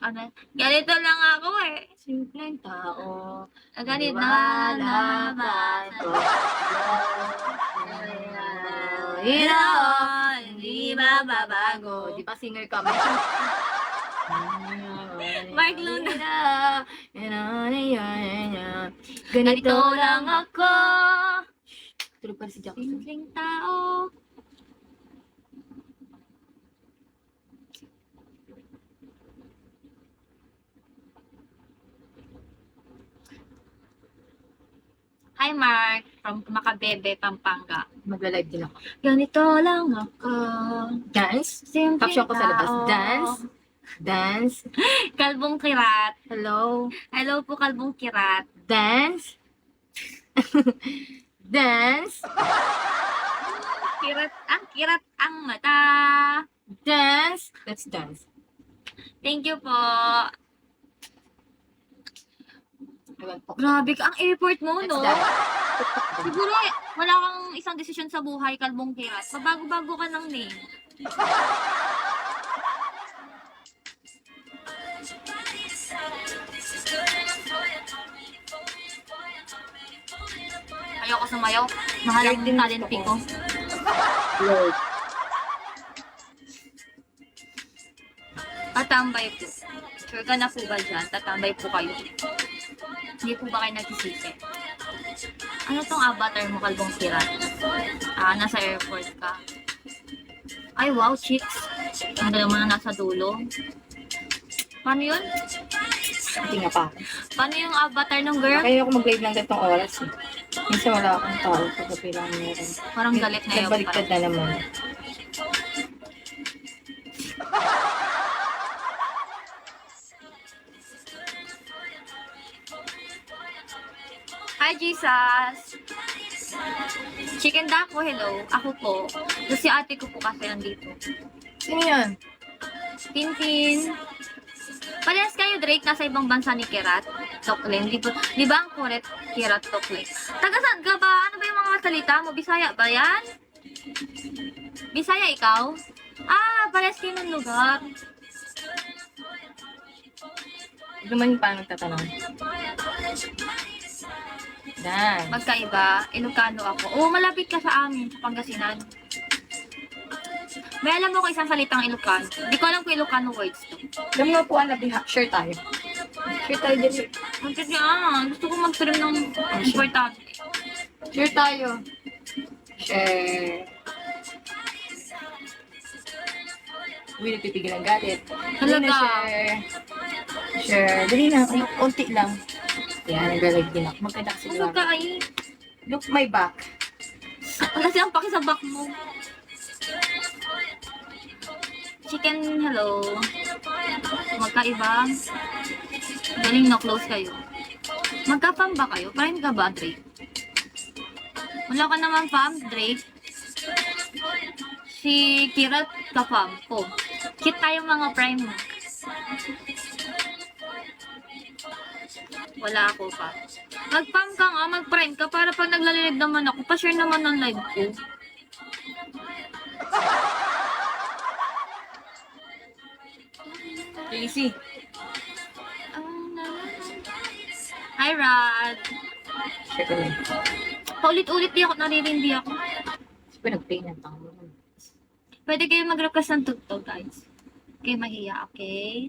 Ano, ganito lang ako eh. Simpleng tao, Ganito maniwala naman ka. ako. Hindi mababago. Di ba singer ka? Mark Luna. Ganito lang ako. Tulog pa rin si Jackson. Simpleng tao. Hi Mark, from Makabebe, Pampanga. Magla-live din ako. Ganito lang ako. Dance? Simpleng Caption ko sa labas. tao. Dance? Dance? Kalbong Kirat. Hello? Hello po, Kalbong Kirat. Dance? Dance? Kirat ang mata. Dance? Let's dance. Thank you po. Ewan po. Grabe ka, ang effort mo, Let's no? dance. Siguro, wala kang isang desisyon sa buhay, Kalbong Kirat. Mabago-bago ka ng name. Ayoko sumayaw. Mahal ang talent ko. Lord. Tatambay po. Sure ka na po ba dyan? Tatambay po kayo. Hindi po ba kayo nagsisisi? Ano tong avatar mo, Kalbong Kirat? Nasa airport ka. Ay, wow, chicks. Ang dalawa na nasa dulo. Paano yun? Hindi nga pa. Paano yung avatar ng girl? Kaya ako mag-live ng ganitong oras eh. Minsan wala akong tao pagkapi lang meron. Parang galit na yun. Nagbaliktad na naman. Hi, Jesus! Chicken Dako, hello. Ako po. So, si ate ko po kasi nandito. Sino yan? Tintin. Parehas kayo, Drake, nasa ibang bansa ni Kirat. Toklen. Di ba ang correct Kirat Toklen? Taga-saan ka ba? Ano ba yung mga salita mo? Bisaya ba yan? Bisaya ikaw? Parehas kayo ng lugar. Hindi naman yung paano nagtatanong. Dance. Magkaiba. Ilocano ako. Oo, malapit ka sa amin, sa Pangasinan. May alam mo kung isang salitang Ilocano. Di ko alam kung Ilocano words to. Alam mo po, Anabiha. Share tayo. Share tayo din. Magkit nga, gusto ko mag-stream ng importante. Share tayo. Share. Uy, nagpipigil ang galit. Dali na, Talaga. share. Share. Dali na. Unti lang. Yan, nag-live din ako. Magkanda kasi Huwag ka ay. Look my back. Kasi ang paki sa back mo. Chicken, hello. Magkaiba. Galing no, close kayo. Magka-fam ba kayo? Prime ka ba, Drake? Wala ka naman fam, Drake. Si Kirat ka-fam ko. Kit tayo mga prime mo. Wala ako pa. Mag-fam ka nga, mag-prime ka para pag naglalilive naman ako, pa-share naman ng live ko. Easy. Hi, Rad. Share ko lang. Paulit-ulit di ako, naririndi ako. Siyempre, nag-pay ng tango. Pwede kayo mag-request ng tugtog, guys. Okay, mahiya, okay?